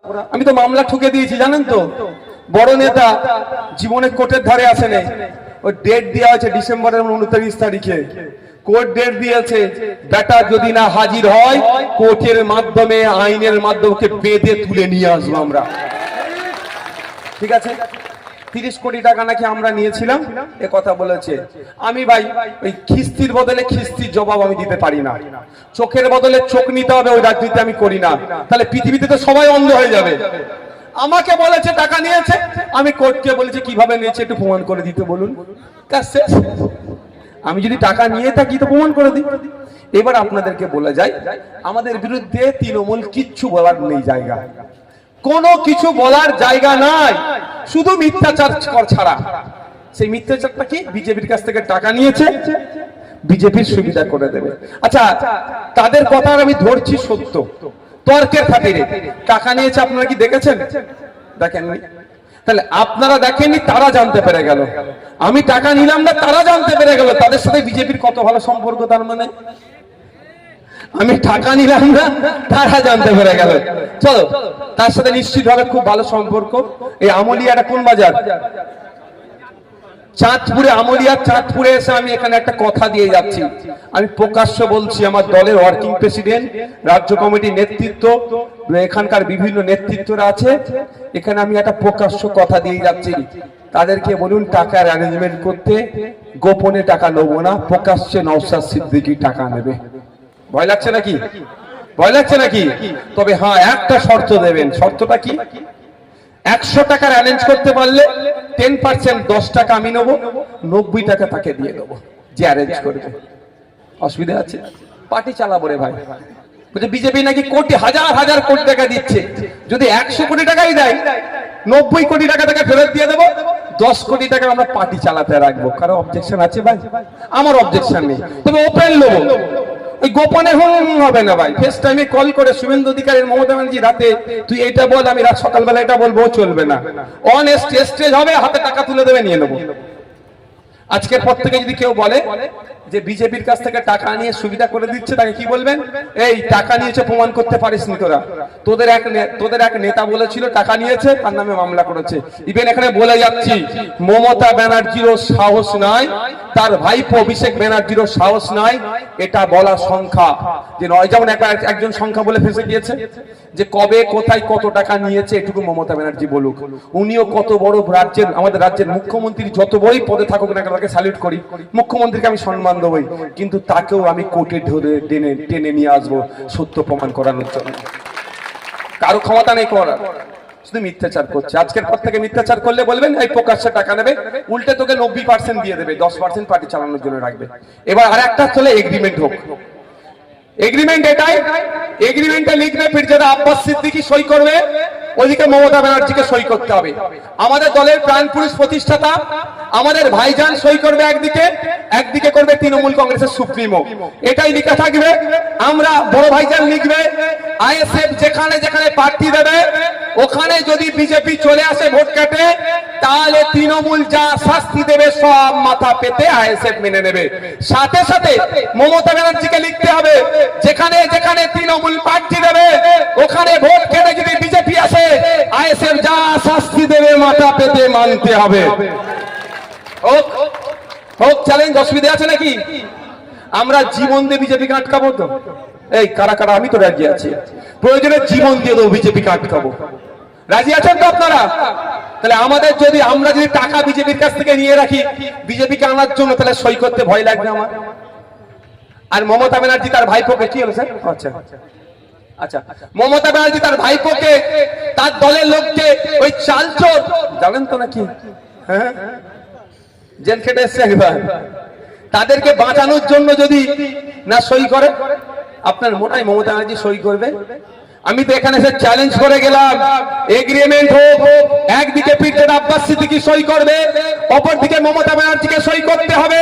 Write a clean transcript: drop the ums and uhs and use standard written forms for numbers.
আমি তো মামলা ঠুকে দিয়েছি জানেন তো। বড় নেতা জীবনে কোর্টের ধারে আসেনি, ওই ডেট দেওয়া হয়েছে ডিসেম্বরের 29 তারিখে। কোর্ট ডেট দিয়েছে, বেটা যদি না হাজির হয় কোর্টের মাধ্যমে আইনের মাধ্যমে বেঁধে তুলে নিয়ে আসবো আমরা। ঠিক আছে, 30 কোটি টাকা নাকি আমরা নিয়েছিলাম এ কথা বলেছে। আমি ভাই ওই খিস্তির বদলে খিস্তির জবাব আমি দিতে পারি না, চোখের বদলে চোখ নিতে হবে, ওই রাজনীতি আমি করি না। তাহলে পৃথিবীতে তো সবাই অন্ধ হয়ে যাবে। আমাকে বলেছে টাকা নিয়েছে, আমি কোর্টকে বলেছি কিভাবে নিয়েছে একটু প্রমাণ করে দিতে বলুন। আমি যদি টাকা নিয়ে থাকি তো প্রমাণ করে দিই। এবার আপনাদেরকে বলে যাই, আমাদের বিরুদ্ধে তৃণমূল কিচ্ছু বলার নেই জায়গা, কোনো কিছু বলার জায়গা নাই, শুধু মিথ্যাচার ছাড়া। সেই মিথ্যাচারটা কি? বিজেপির কাছ থেকে টাকা নিয়েছে, বিজেপির সুবিধা করে দেবে। আচ্ছা, তাদের কথা আমি ধরছি সত্য, তর্কের খাতিরে টাকা নিয়েছে। আপনারা কি দেখেছেন? দেখেননি? তাহলে আপনারা দেখেননি, তারা জানতে পেরে গেল। আমি টাকা নিলাম না, তারা জানতে পেরে গেল। তাদের সাথে বিজেপির কত ভালো সম্পর্ক। তার মানে আমি টাকা নিলাম না, তারা জানতে পেরে গেল। চলো, তার সাথে নিশ্চিতভাবে খুব ভালো সম্পর্ক। এই আমলিয়াটা কোন বাজার? চাঁদপুরে। আমলিয়া চাঁদপুরে এসে আমি এখানে একটা কথা দিয়ে যাচ্ছি, আমি প্রকাশ্য বলছি, আমার দলের ওয়ার্কিং প্রেসিডেন্ট, রাজ্য কমিটির নেতৃত্ব, এখানকার বিভিন্ন নেতৃত্বরা আছে, এখানে আমি একটা প্রকাশ্য কথা দিয়ে যাচ্ছি। তাদেরকে বলুন টাকার অ্যারেঞ্জমেন্ট করতে, গোপনে টাকা নেবো না, প্রকাশ্যে নওশাদ সিদ্দিকী টাকা নেবে। ভয় লাগছে নাকি? ভয় লাগছে নাকি? তবে হ্যাঁ, একটা শর্ত দেবেন। শর্তটা কি? 100 টাকার অ্যারেঞ্জ করতে পারলে 10% 10 টাকা আমি নেবো, 90 টাকা তাকে দিয়ে দেবো যে অ্যারেঞ্জ করবে। অসুবিধা আছে? পার্টি চালাবো রে ভাই। বিজেপি নাকি কোটি হাজার হাজার কোটি টাকা দিচ্ছে, যদি 100 কোটি টাকাই দেয়, 90 কোটি টাকা তাকে ফেরত দিয়ে দেবো, 10 কোটি টাকা আমরা পার্টি চালাতে রাখবো। কারো অবজেকশন আছে ভাই? আমার অবজেকশন নেই, তবে ওপেন নেবো। ওই গোপনে হবে না ভাই। ফেস টাইমে কল করে শুভেন্দু অধিকারী, মমতা ব্যানার্জি রাতে তুই এইটা বল, আমি রাত সকালবেলা এটা বলবো, চলবে না। অন স্টেজ হবে, হাতে টাকা তুলে দেবে, নিয়ে নেবো। আজকের পর থেকে যদি কেউ বলে যে বিজেপির কাছ থেকে টাকা নিয়ে সুবিধা করে দিচ্ছে, তাকে কি বলবেন? এই টাকা নিয়েছে প্রমাণ করতে পারিস নি তোরা। তোদের এক নেতা বলেছিল টাকা নিয়েছে, তার নামে মামলা করেছে। ইভেন এখানে বলে যাচ্ছি, মমতা ব্যানার্জিরও সাহস নাই, তার ভাইপো অভিষেক ব্যানার্জিরও সাহস নাই এটা বলা সংখ্যা যে নয়। যেমন একজন সংখ্যা বলে ফেসে গিয়েছে যে কবে কোথায় কত টাকা নিয়েছে, এটুকু মমতা ব্যানার্জি বলুক। উনিও কত বড় রাজ্যের, আমাদের রাজ্যের মুখ্যমন্ত্রী, যত বড়ই পদে থাকুক না, তাকে স্যালুট করি, মুখ্যমন্ত্রীকে আমি সম্মান দেবই, কিন্তু তাকেও আমি কোর্টে ধরে টেনে নিয়ে আসবো সত্য প্রমাণ করানোর জন্য। কারো ক্ষমতা নেই করার, শুধু মিথ্যাচার করছে। আজকের পর থেকে মিথ্যাচার করলে বলবেন এই প্রকাশ্যে টাকা নেবে, উল্টে তোকে 90% দিয়ে দেবে, 10% পার্টি চালানোর জন্য রাখবে। এবার আর একটা চলে এগ্রিমেন্ট হোক। এগ্রিমেন্ট এটাই, এগ্রিমেন্টে লিখবে পিরজাদা আব্বাস সিদ্দিকী সই করবে, ওইদিকে মমতা ব্যানার্জিকে সই করতে হবে। আমাদের দলের প্রাণ পুরুষ প্রতিষ্ঠাতা আমাদের ভাইজান সই করবে একদিকে, একদিকে করবে তৃণমূল কংগ্রেসের সুপ্রিমো। এটাই লিখা থাকবে। আমরা বড় ভাইজান লিখবে, আইএসএফ যেখানে যেখানে প্রার্থী দেবে, ওখানে যদি বিজেপি চলে আসে ভোট কাটে, তাহলে তৃণমূল যা শাস্তি দেবে সব মাথা পেতে আইএসএফ মেনে নেবে। সাথে সাথে মমতা ব্যানার্জিকে লিখতে হবে, যেখানে যেখানে তৃণমূল প্রার্থী দেবে, ওখানে ভোট কেটে যদি বিজেপি আসে, আইএসএফ যা শাস্তি দেবে মাথা পেতে মানতে হবে। হোক চ্যালেঞ্জ, অসুবিধা আছে নাকি? আমরা জীবন দিয়ে বিজেপিকে আটকাবো তো? এই কারা কারা? আমি তো রাজি আছি, প্রয়োজনে জীবন দিয়ে দেবো বিজেপিকে আটকাবো। রাজি আছেন তো আপনারা? তাহলে আমাদের যদি, আমরা যদি টাকা বিজেপির কাছ থেকে নিয়ে রাখি বিজেপিকে আনার জন্য, তাহলে সই করতে ভয় লাগবে আমার। আর মমতা ব্যানার্জি তার ভাইপোকে, কি হলো স্যার? আচ্ছা আচ্ছা, মমতা ব্যানার্জি তার ভাইপোকে, তার দলের লোককে, ওই চালচোর জানেন তো নাকি, হ্যাঁ জেল খেটে এসছে একবার, তাদেরকে বাঁচানোর জন্য যদি না সই করে, আপনার মনে হয় মমতা ব্যানার্জি সই করবে? আমি তো এখানে এসে চ্যালেঞ্জ করে গেলাম, এগ্রিমেন্ট হোক, একদিকে পিরজাদা আব্বাস সিদ্দিকী সই করবে, অপরদিকে মমতা ব্যানার্জিকে সই করতে হবে।